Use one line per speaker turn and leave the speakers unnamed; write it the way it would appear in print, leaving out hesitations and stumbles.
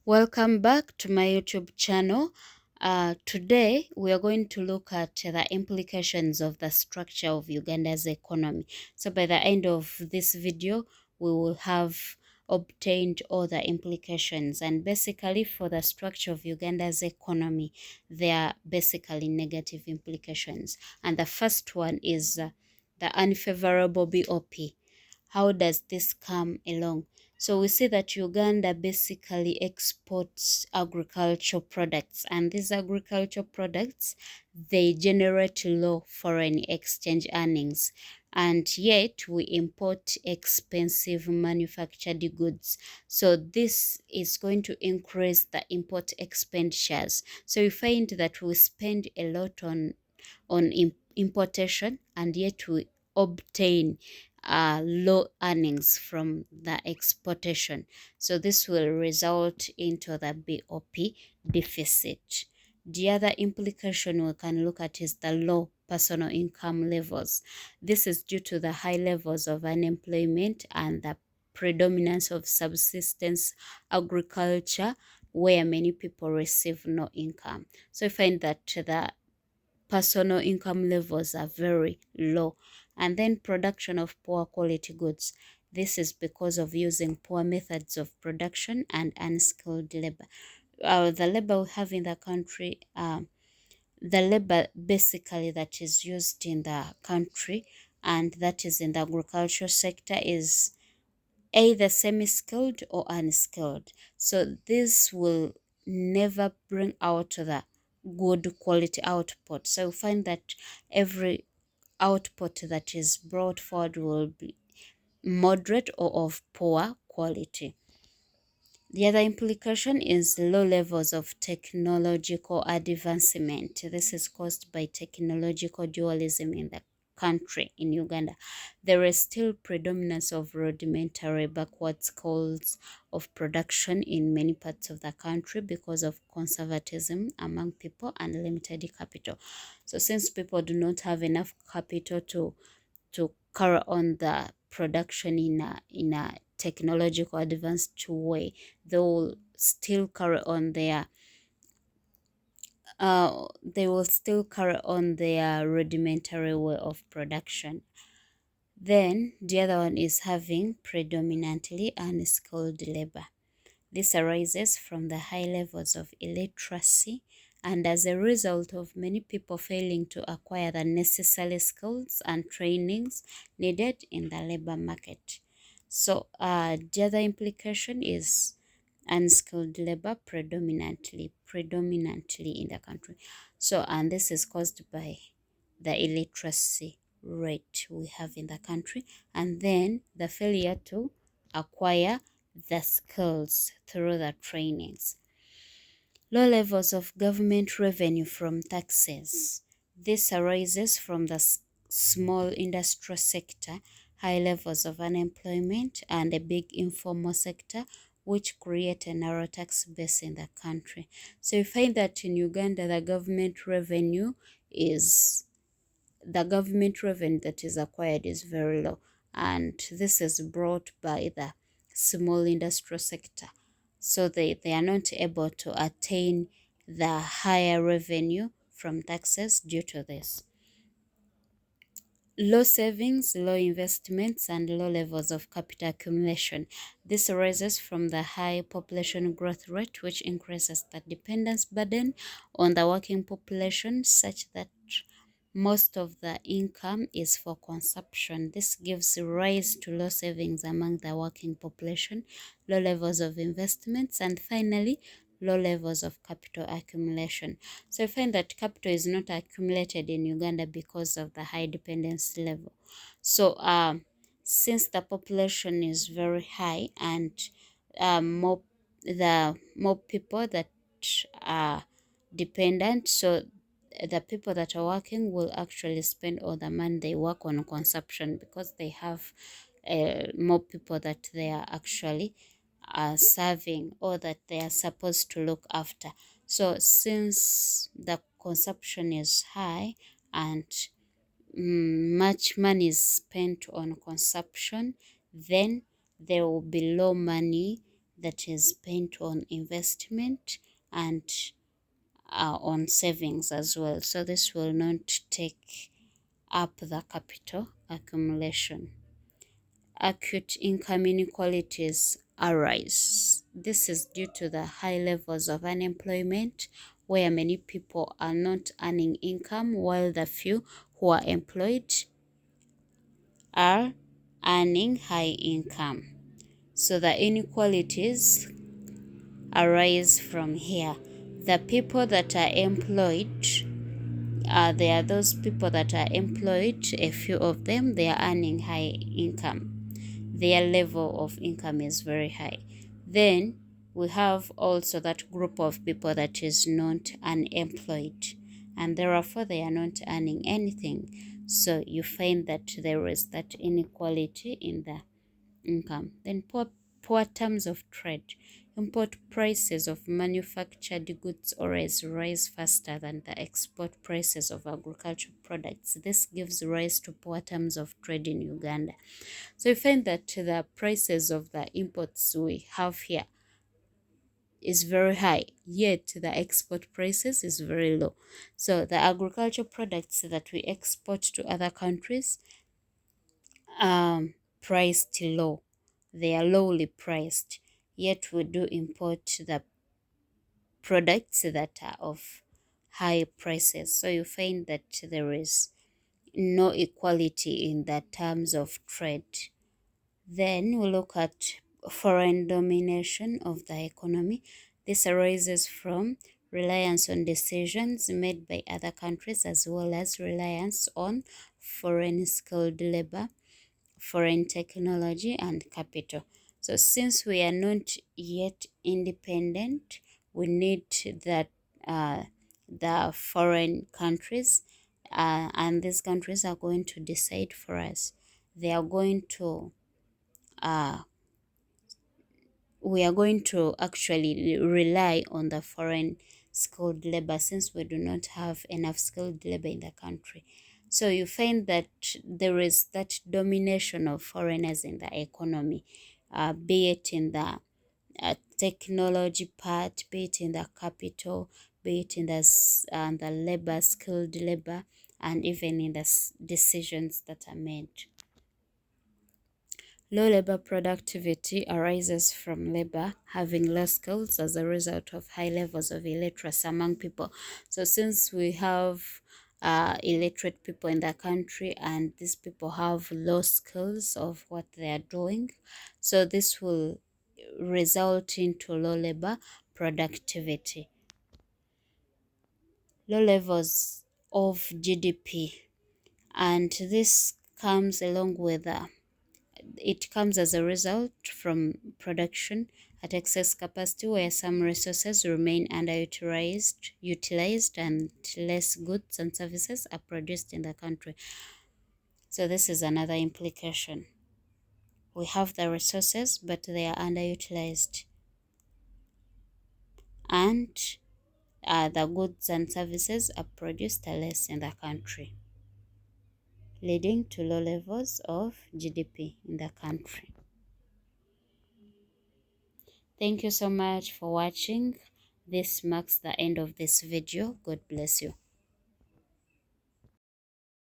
Welcome back to my YouTube channel. Today we are going to look at the implications of the structure of Uganda's economy. So by the end of this video, we will have obtained all the implications, and basically for the structure of Uganda's economy, there are basically negative implications. And the first one is the unfavorable BOP. How does this come along? So we see that Uganda basically exports agricultural products, and these agricultural products, they generate low foreign exchange earnings, and yet we import expensive manufactured goods. So this is going to increase the import expenditures. So we find that we spend a lot on importation, and yet we obtain low earnings from the exportation. So this will result into the BOP deficit. The other implication we can look at is the low personal income levels. This is due to the high levels of unemployment and the predominance of subsistence agriculture, where many people receive no income. So we find that the personal income levels are very low. And then production of poor quality goods. This is because of using poor methods of production and unskilled labor. The labor we have in the country, the labor basically that is used in the country and that is in the agricultural sector is either semi-skilled or unskilled. So this will never bring out the good quality output. So you find that every output that is brought forward will be moderate or of poor quality. The other implication is low levels of technological advancement. This is caused by technological dualism in the country, in Uganda. There is still predominance of rudimentary backward skills of production in many parts of the country because of conservatism among people and limited capital. So since people do not have enough capital to carry on the production in a technological advanced way, they will still carry on their rudimentary way of production. Then the other one is having predominantly unskilled labor. This arises from the high levels of illiteracy and as a result of many people failing to acquire the necessary skills and trainings needed in the labor market. So the other implication is unskilled labor predominantly in the country. So, and this is caused by the illiteracy rate we have in the country, and then the failure to acquire the skills through the trainings. Low levels of government revenue from taxes. This arises from the small industrial sector, high levels of unemployment, and a big informal sector, which create a narrow tax base in the country. So you find that in Uganda, the government revenue that is acquired is very low, and this is brought by the small industrial sector. So they are not able to attain the higher revenue from taxes due to this. Low savings, low investments, and low levels of capital accumulation. This arises from the high population growth rate, which increases the dependence burden on the working population such that most of the income is for consumption. This gives rise to low savings among the working population, low levels of investments, and finally, low levels of capital accumulation. So I find that capital is not accumulated in Uganda because of the high dependency level. So since the population is very high and more people that are dependent, so the people that are working will actually spend all the money they work on consumption because they have more people that they are actually serving or that they are supposed to look after. So since the consumption is high and much money is spent on consumption, then there will be low money that is spent on investment and on savings as well. So this will not take up the capital accumulation. Acute income inequalities arise. This is due to the high levels of unemployment, where many people are not earning income while the few who are employed are earning high income. So the inequalities arise from here. The people that are employed, there are those people that are employed, a few of them, they are earning high income. Their level of income is very high. Then we have also that group of people that is not unemployed, and therefore they are not earning anything. So you find that there is that inequality in the income. Then poor terms of trade. Import prices of manufactured goods always rise faster than the export prices of agricultural products. This gives rise to poor terms of trade in Uganda. So you find that the prices of the imports we have here is very high, yet the export prices is very low. So the agricultural products that we export to other countries priced low. They are lowly priced, yet we do import the products that are of high prices. So you find that there is no equality in the terms of trade. Then we look at foreign domination of the economy. This arises from reliance on decisions made by other countries, as well as reliance on foreign skilled labor, foreign technology, and capital. So since we are not yet independent, we need that the foreign countries, and these countries are going to decide for us. They are going to we are going to actually rely on the foreign skilled labor, since we do not have enough skilled labor in the country. So you find that there is that domination of foreigners in the economy, be it in the technology part, be it in the capital, be it in the labor, skilled labor, and even in the decisions that are made. Low labor productivity arises from labor having low skills as a result of high levels of illiteracy among people. So since we have illiterate people in the country, and these people have low skills of what they are doing, so this will result into low labor productivity. Low levels of GDP, and this comes along with it comes as a result from production at excess capacity, where some resources remain utilized, and less goods and services are produced in the country. So this is another implication. We have the resources, but they are underutilized, and the goods and services are produced less in the country, leading to low levels of GDP in the country. Thank you so much for watching. This marks the end of this video. God bless you.